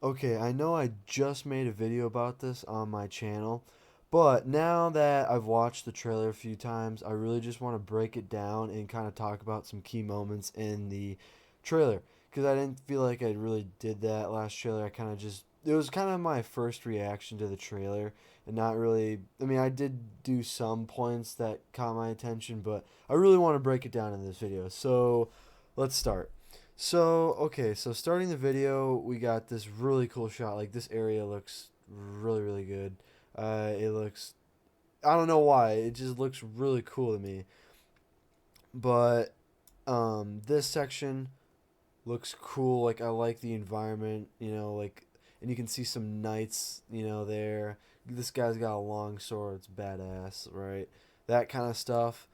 Okay, I know I just made a video about this on my channel, but now that I've watched the trailer a few times, I really just want to break it down and kind of talk about some key moments in the trailer. Because I didn't feel like I really did that last trailer. I kind of just, it was kind of my first reaction to the trailer, and not really, I mean, I did do some points that caught my attention, but I really want to break it down in this video. So let's start. So, okay, so starting the video, we got this really cool shot. Like, this area looks really, really good. It looks, I don't know why, it just looks really cool to me. But, this section looks cool. Like, I like the environment, like, and you can see some knights, there. This guy's got a long sword, it's badass, right? That kind of stuff.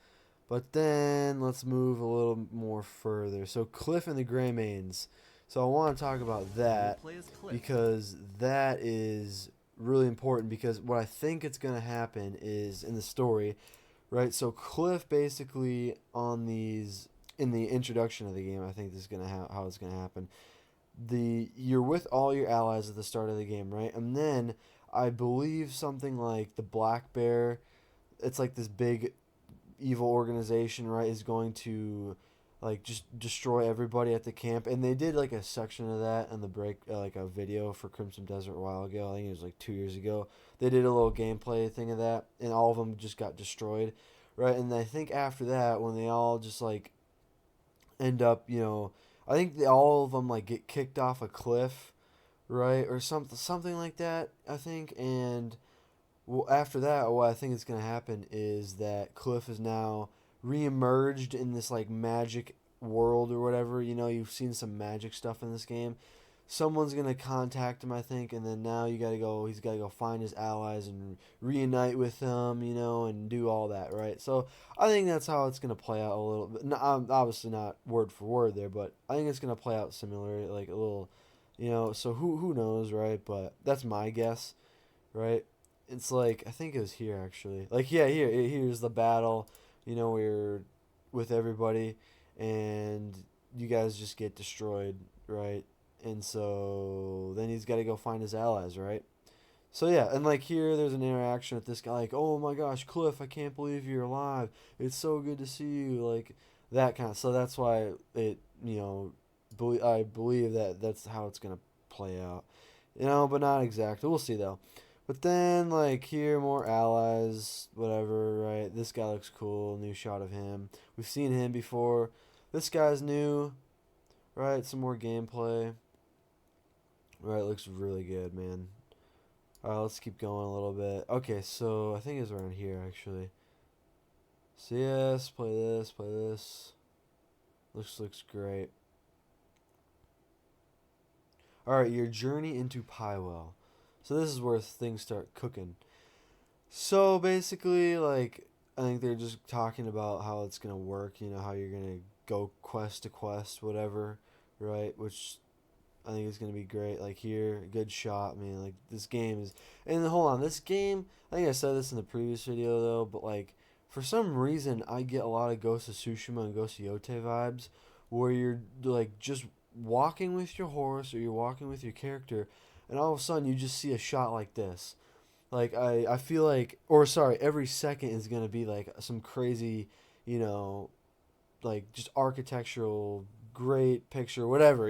But then let's move a little more further. So Cliff and the Greymanes. So I want to talk about You will that play as Cliff. because that is really important because what I think it's going to happen is in the story, right? So Cliff basically on these in the introduction of the game, I think this is going to how it's going to happen. You're with all your allies at the start of the game, right? And then I believe something like the Black Bear, it's like this big evil organization, right, is going to like just destroy everybody at the camp. And they did like a section of that in the break, like a video for Crimson Desert a while ago. I think it was like 2 years ago. They did a little gameplay thing of that, and all of them just got destroyed, right? And I think after that, when they all just like end up, I think all of them like get kicked off a cliff, right, or something like that. I think, and well, after that, what I think is going to happen is that Cliff is now re-emerged in this like magic world or whatever. You've seen some magic stuff in this game. Someone's gonna contact him, I think, and then now you gotta go. He's gotta go find his allies and reunite with them, and do all that, right? So I think that's how it's gonna play out a little bit. No, obviously not word for word there, but I think it's gonna play out similar, like a little, So who knows, right? But that's my guess, right? It's like I think it was here actually. Like yeah, here's the battle. We're with everybody, and you guys just get destroyed, right? And so then he's got to go find his allies, right? So yeah, and like here, there's an interaction with this guy, like, "Oh my gosh, Cliff, I can't believe you're alive. It's so good to see you." Like that kind of. So that's why I believe that that's how it's gonna play out, but not exactly. We'll see though. But then like here, more allies, whatever, right? This guy looks cool. New shot of him. We've seen him before. This guy's new, right? Some more gameplay. Right, looks really good, man. Alright, let's keep going a little bit. Okay, so I think it's around here actually. So yes, play this, play this. Looks great. Alright, your journey into Pywell. So this is where things start cooking. So basically, like, I think they're just talking about how it's gonna work, how you're gonna go quest to quest, whatever, right? Which I think it's gonna be great. Like here, good shot, man. Like this game is, and hold on, this game. I think I said this in the previous video though, but like for some reason, I get a lot of Ghost of Tsushima and Ghost of Yote vibes, where you're like just walking with your horse or you're walking with your character, and all of a sudden you just see a shot like this. Like I feel like, or sorry, every second is gonna be like some crazy, you know, like just architectural great picture, whatever,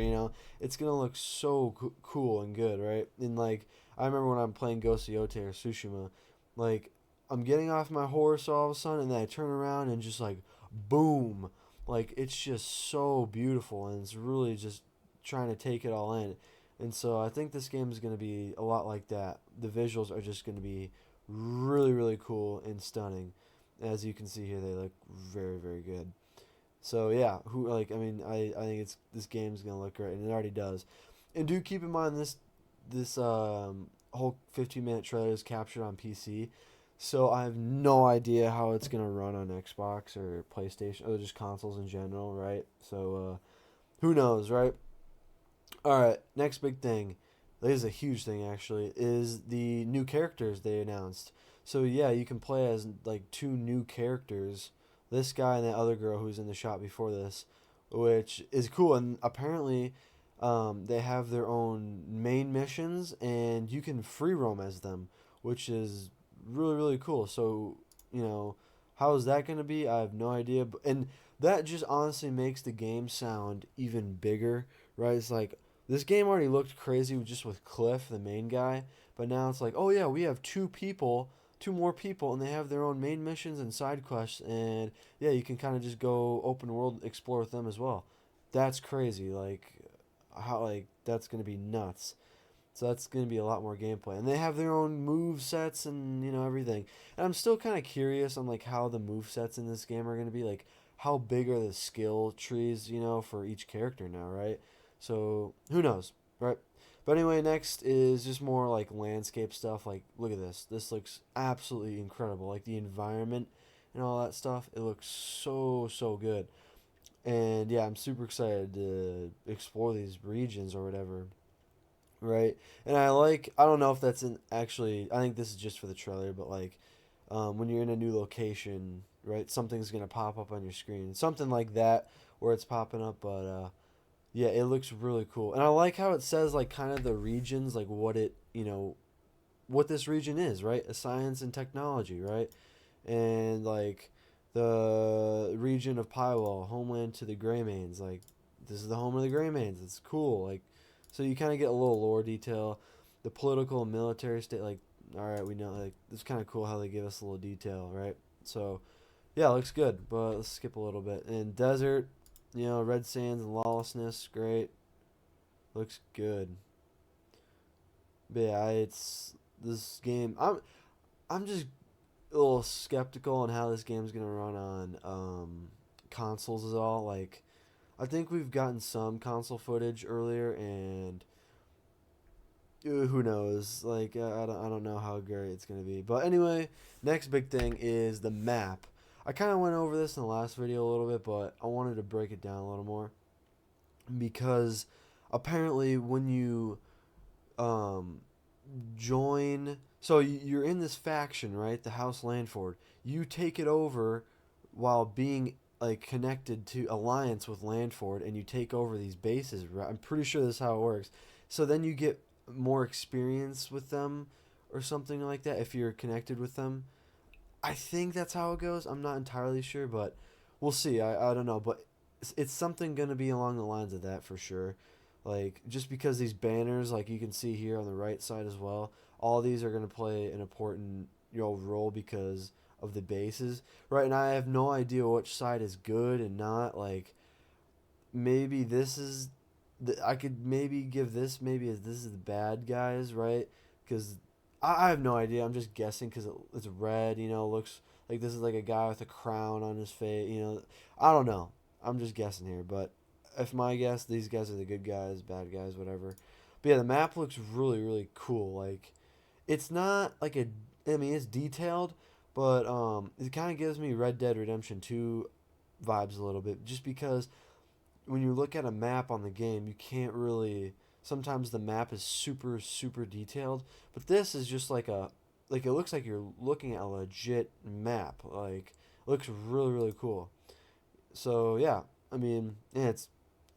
it's gonna look so cool and good, right? And like I remember when I'm playing Ghost of Yote or Tsushima, like I'm getting off my horse all of a sudden, and then I turn around and just like boom, like it's just so beautiful, and it's really just trying to take it all in. And so I think this game is going to be a lot like that. The visuals are just going to be really, really cool and stunning. As you can see here, they look very, very good. So yeah, who like I mean I think it's this game's gonna look great, and it already does. And do keep in mind this whole 15-minute trailer is captured on PC, so I have no idea how it's gonna run on Xbox or PlayStation or just consoles in general, right? So who knows, right? All right, next big thing. This is a huge thing actually. Is the new characters they announced. So yeah, you can play as like two new characters. This guy and that other girl who's in the shot before this, which is cool. And apparently, They have their own main missions, and you can free roam as them, which is really really cool. So you know, how is that going to be? I have no idea. And that just honestly makes the game sound even bigger, right? It's like this game already looked crazy just with Cliff, the main guy, but now it's like, oh yeah, we have two more people, and they have their own main missions and side quests, and yeah, you can kind of just go open world explore with them as well. That's crazy. Like how like that's gonna be nuts. So that's gonna be a lot more gameplay, and they have their own move sets and everything. And I'm still kind of curious on like how the move sets in this game are gonna be. Like how big are the skill trees for each character now, right? So who knows, right? But anyway, next is just more like landscape stuff. Like look at this. This looks absolutely incredible. Like the environment and all that stuff. It looks so good. And yeah, I'm super excited to explore these regions or whatever, right? And I don't know if that's in actually, I think this is just for the trailer, but like when you're in a new location, right, something's gonna pop up on your screen, something like that, where it's popping up. But yeah, it looks really cool, and I like how it says like kind of the regions, like what this region is, right? A science and technology, right? And like the region of Pywall, homeland to the Greymanes. Like this is the home of the Greymanes. It's cool. Like so you kind of get a little lore detail. The political and military state. Like all right, we know. Like it's kind of cool how they give us a little detail, right? So yeah, it looks good. But let's skip a little bit. And desert, red sands and lawlessness. Great, looks good. But yeah, it's this game. I'm just a little skeptical on how this game's gonna run on consoles is all. Like, I think we've gotten some console footage earlier, and who knows? Like, I don't know how great it's gonna be. But anyway, next big thing is the map. I kind of went over this in the last video a little bit, but I wanted to break it down a little more because apparently when you um, join. So you're in this faction, right? The House Landford. You take it over while being like connected to alliance with Landford, and you take over these bases. Right? I'm pretty sure that's how it works. So then you get more experience with them, or something like that. If you're connected with them, I think that's how it goes. I'm not entirely sure, but we'll see. I don't know, but it's something gonna be along the lines of that for sure. Like just because these banners, like you can see here on the right side as well, all these are gonna play an important role because of the bases, right? And I have no idea which side is good and not. Like maybe this is I could maybe give this maybe as this is the bad guys, right? Because I have no idea. I'm just guessing because it's red. Looks like this is like a guy with a crown on his face. I don't know. I'm just guessing here, but if my guess, these guys are the good guys, bad guys, whatever. But yeah, the map looks really really cool. Like it's not like a. I mean, it's detailed, but it kind of gives me Red Dead Redemption 2 vibes a little bit, just because when you look at a map on the game, you can't really. Sometimes the map is super super detailed, but this is just like it looks like you're looking at a legit map. Like it looks really really cool. So yeah, I mean, and it's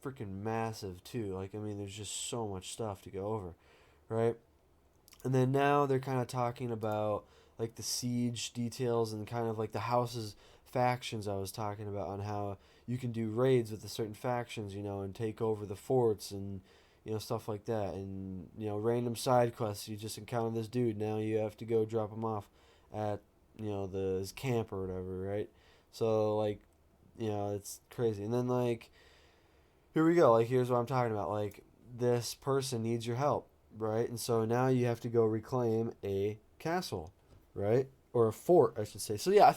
freaking massive too. Like I mean, there's just so much stuff to go over, right? And then now they're kind of talking about like the siege details and kind of like the houses factions I was talking about on how you can do raids with the certain factions, and take over the forts and stuff like that, and random side quests. You just encounter this dude, now you have to go drop him off at his camp or whatever, right? So like it's crazy. And then like here we go. Like here's what I'm talking about. Like this person needs your help, right? And so now you have to go reclaim a castle, right? Or a fort, I should say. So yeah,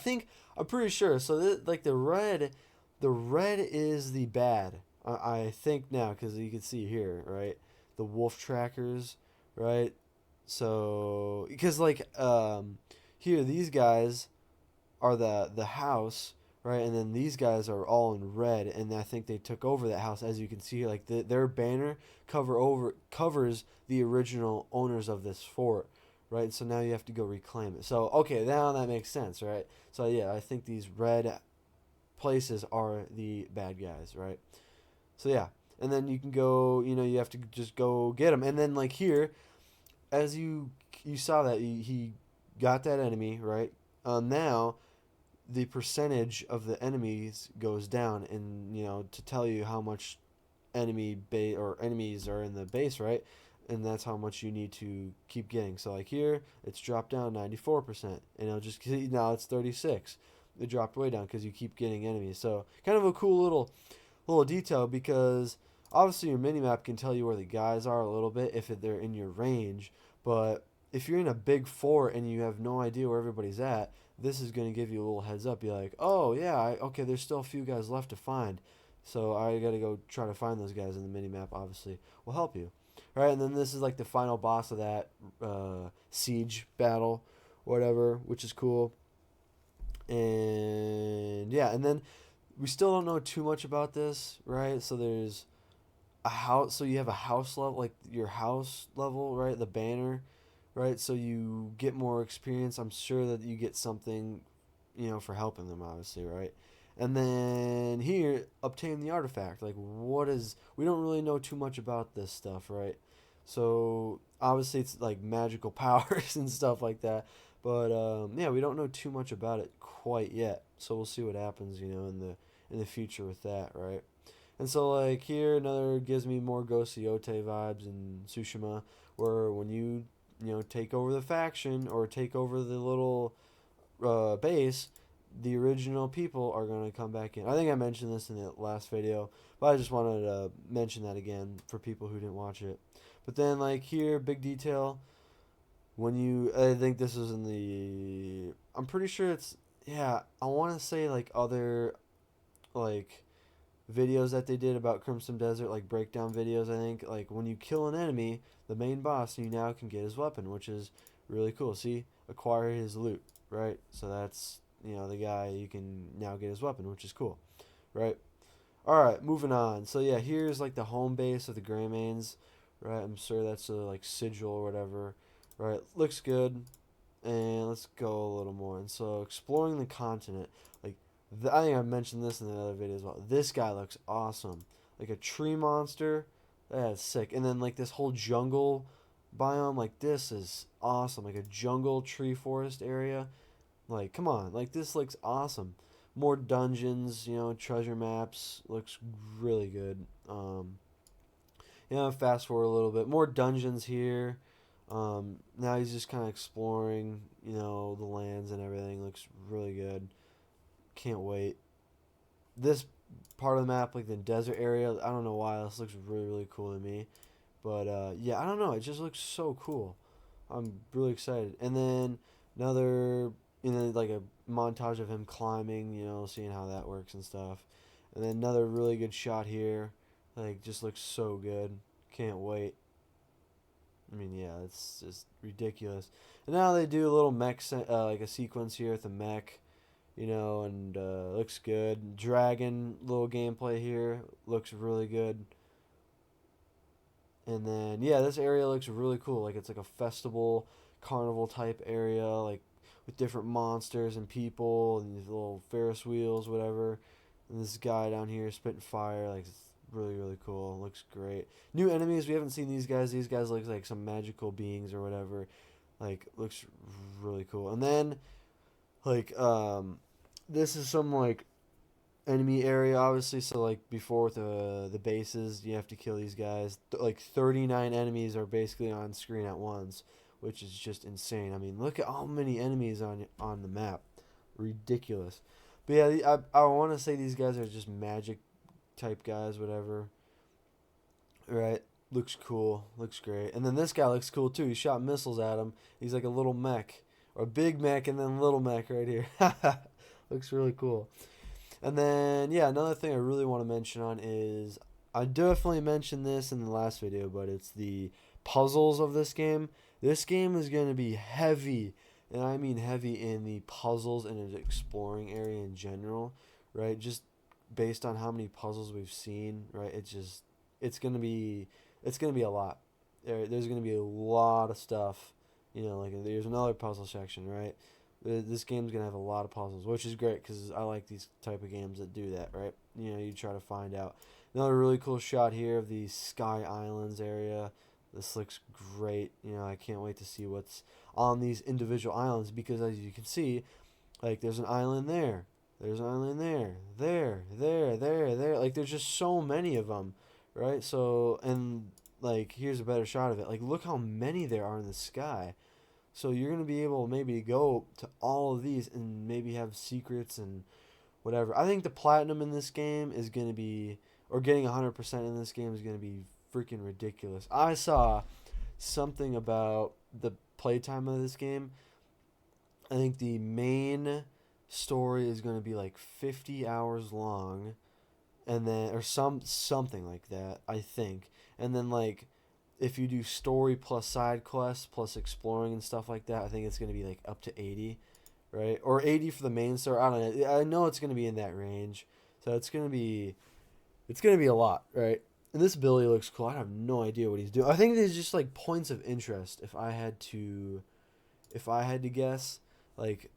I'm pretty sure. So like the red is the bad. I think now because you can see here, right? The wolf trackers, right? So because like here these guys are the house, right? And then these guys are all in red, and I think they took over that house. As you can see, like their banner covers the original owners of this fort, right? So now you have to go reclaim it. So okay, now that makes sense, right? So yeah, I think these red places are the bad guys, right? So yeah, and then you can go, you have to just go get them. And then like here, as you saw that he got that enemy, right? Now the percentage of the enemies goes down, and to tell you how much enemies are in the base, right? And that's how much you need to keep getting. So like here, it's dropped down 94%, and it'll just now it's 36. It dropped way down because you keep getting enemies. So kind of a cool little detail, because obviously your minimap can tell you where the guys are a little bit if they're in your range, but if you're in a big fort and you have no idea where everybody's at, this is going to give you a little heads up. Be like, oh yeah, okay, there's still a few guys left to find, so I got to go try to find those guys in the minimap. Obviously, will help you. All right, and then this is like the final boss of that siege battle, whatever, which is cool. And yeah, and then we still don't know too much about this, right? So there's a house. So you have a house level, like your house level, right? The banner, right? So you get more experience. I'm sure that you get something, for helping them, obviously, right? And then here, obtain the artifact. Like, what is? We don't really know too much about this stuff, right? So obviously, it's like magical powers and stuff like that. But yeah, we don't know too much about it quite yet. So we'll see what happens, in the future with that, right? And so like here, another gives me more Ghost Yote vibes in Tsushima, where when you take over the faction or take over the little base, the original people are going to come back in. I think I mentioned this in the last video, but I just wanted to mention that again for people who didn't watch it. But then like here, big detail, I think this is in I'm pretty sure it's, yeah, I want to say like other, like, videos that they did about Crimson Desert, like breakdown videos, I think, like when you kill an enemy, the main boss, you now can get his weapon, which is really cool. See, acquire his loot, right? So that's, the guy, you can now get his weapon, which is cool, right? All right, moving on. So yeah, here's like the home base of the Greymanes, right? I'm sure that's a like sigil or whatever, right? Looks good. And let's go a little more. And so exploring the continent, like I think I mentioned this in the other video as well. This guy looks awesome, like a tree monster. That's sick. And then like this whole jungle biome, like this is awesome. Like a jungle tree forest area. Like come on, like this looks awesome. More dungeons, treasure maps. Looks really good. Fast forward a little bit. More dungeons here. Now he's just kind of exploring, the lands and everything. Looks really good. Can't wait. This part of the map, like the desert area, I don't know why. This looks really, really cool to me. But yeah, I don't know. It just looks so cool. I'm really excited. And then another, like a montage of him climbing, seeing how that works and stuff. And then another really good shot here. Like, just looks so good. Can't wait. I mean, yeah, it's just ridiculous. And now they do a little like a sequence here with a mech, and looks good. Dragon little gameplay here looks really good. And then yeah, this area looks really cool. Like it's like a festival, carnival type area, like with different monsters and people and these little Ferris wheels, whatever. And this guy down here spitting fire, like it's really, really cool. Looks great. New enemies, we haven't seen these guys. These guys look like some magical beings or whatever. Like looks really cool. And then like this is some like enemy area, obviously. So like before with the bases, you have to kill these guys. Like 39 enemies are basically on screen at once, which is just insane. I mean, look at how many enemies on the map. Ridiculous. But yeah, I want to say these guys are just magic type guys, whatever. Right? Looks cool. Looks great. And then this guy looks cool too. He shot missiles at him. He's like a little mech. Or a big mech and then little mech right here. Looks really cool. And then, yeah, another thing I really want to mention on is, I definitely mentioned this in the last video, but it's the puzzles of this game. This game is going to be heavy, and I mean heavy in the puzzles and its exploring area in general, right? Just based on how many puzzles we've seen, right? It's going to be, a lot. There's going to be a lot of stuff, like there's another puzzle section, right? This game's gonna have a lot of puzzles, which is great because I like these type of games that do that, right? You try to find out. Another really cool shot here of the Sky Islands area. This looks great. You know, I can't wait to see what's on these individual islands, because as you can see, like there's an island there. There's an island there. Like there's just so many of them, right? So, and like here's a better shot of it. Like look how many there are in the sky. So you're going to be able maybe to go to all of these and maybe have secrets and whatever. I think the platinum in this game is going to be, or getting 100% in this game is going to be freaking ridiculous. I saw something about the playtime of this game. I think the main story is going to be like 50 hours long, and then or something like that, I think. And then like if you do story plus side quests plus exploring and stuff like that, I think it's going to be like up to 80, right? Or 80 for the main story. I don't know. I know it's going to be in that range. So it's going to be a lot, right? And this ability looks cool. I have no idea what he's doing. I think there's just like points of interest. If I had to guess, like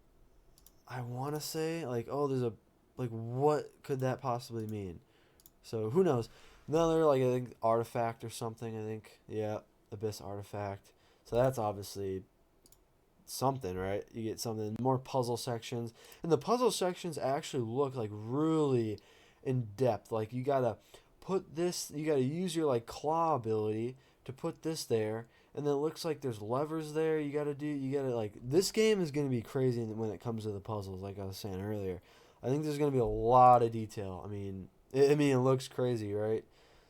I want to say like, oh, there's a, like, what could that possibly mean? So who knows? Another, like, I think artifact or something. I think, yeah, abyss artifact. So that's obviously something, right? You get something more puzzle sections, and the puzzle sections actually look like really in depth. Like you gotta put this, you gotta use your like claw ability to put this there, and then it looks like there's levers there. You gotta like, this game is gonna be crazy when it comes to the puzzles. Like I was saying earlier, I think there's gonna be a lot of detail. I mean, it looks crazy, right?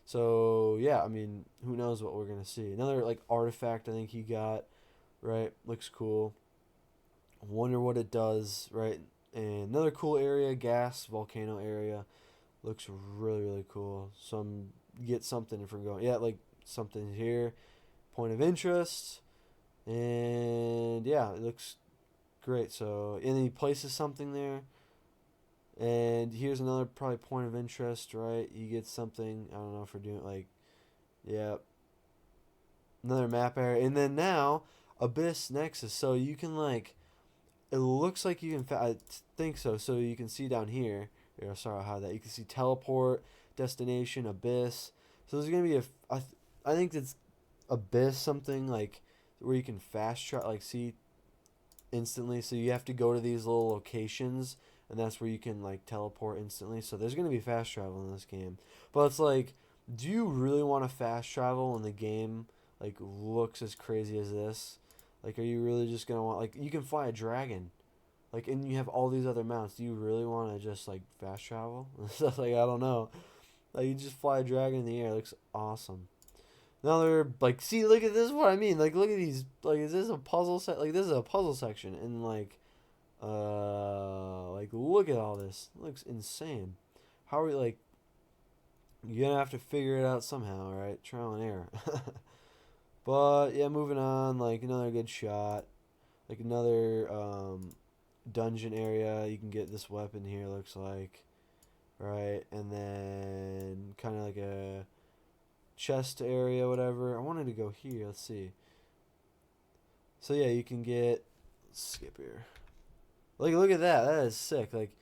So yeah, I mean, who knows what we're gonna see? Another like artifact I think he got, right? Looks cool. Wonder what it does, right? And another cool area, gas volcano area. Looks really really cool. Some get something from going. Yeah, like something here. Point of interest, and yeah, it looks great. So and then he places something there. And here's another probably point of interest, right? You get something. I don't know if we're doing like, yeah, another map area, and then now Abyss Nexus. So you can like, it looks like you can. I think so. So you can see down here. Yeah, sorry, I had that. You can see teleport, destination, Abyss. So there's gonna be I think it's Abyss something like where you can fast travel, like see instantly. So you have to go to these little locations, and that's where you can like teleport instantly. So there's gonna be fast travel in this game, but it's like, do you really want to fast travel when the game like looks as crazy as this? Like, are you really just gonna want, like, you can fly a dragon, like, and you have all these other mounts. Do you really want to just like fast travel? So like, I don't know. Like, you just fly a dragon in the air. It looks awesome. Another, like, see, look at this is what I mean. Like, look at these. Like, is this a puzzle set? Like, this is a puzzle section, and like look at all this. It looks insane. How are we like? You're gonna have to figure it out somehow, right? Trial and error. But yeah, moving on. Like another good shot. Like another dungeon area. You can get this weapon here. Looks like, right, and then kind of like a chest area, whatever. I wanted to go here. Let's see. So yeah, you can get. Let's skip here. Like, look at that. That is sick. Like,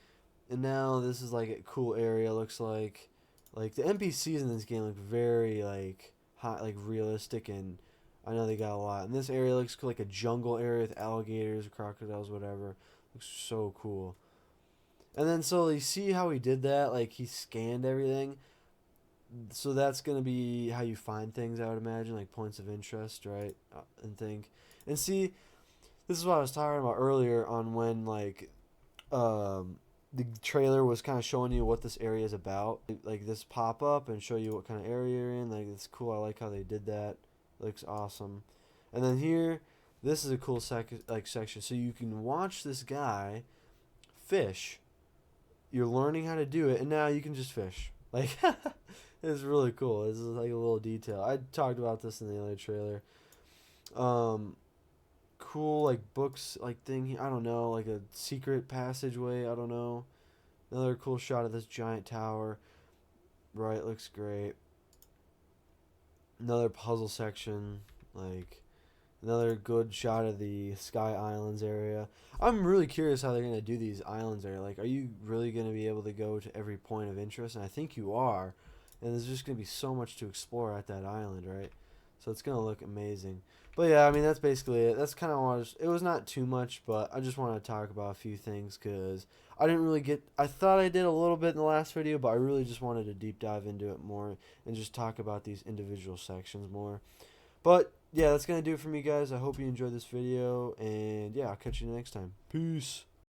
and now this is like a cool area. Looks like the NPCs in this game look very like hot, like realistic, and I know they got a lot. And this area looks cool, like a jungle area with alligators, crocodiles, whatever. Looks so cool. And then so you see how he did that? Like he scanned everything. So that's gonna be how you find things, I would imagine, like points of interest, right? And think, and see, this is what I was talking about earlier on when like the trailer was kind of showing you what this area is about. Like this pop up and show you what kind of area you're in. Like it's cool. I like how they did that. It looks awesome. And then here, this is a cool section. So you can watch this guy fish. You're learning how to do it, and now you can just fish. Like it's really cool. This is like a little detail. I talked about this in the other trailer. Um, cool like books like thing here. I don't know, like a secret passageway. I don't know. Another cool shot of this giant tower. Right, looks great. Another puzzle section. Like another good shot of the Sky Islands area. I'm really curious how they're gonna do these islands area. Like, are you really gonna be able to go to every point of interest? And I think you are. and there's just gonna be so much to explore at that island, right? So it's gonna look amazing. But yeah, I mean that's basically it. That's kind of what it was not too much, but I just want to talk about a few things because I didn't really get. I thought I did a little bit in the last video, but I really just wanted to deep dive into it more and just talk about these individual sections more. But yeah, that's gonna do it for me, guys. I hope you enjoyed this video, and yeah, I'll catch you next time. Peace.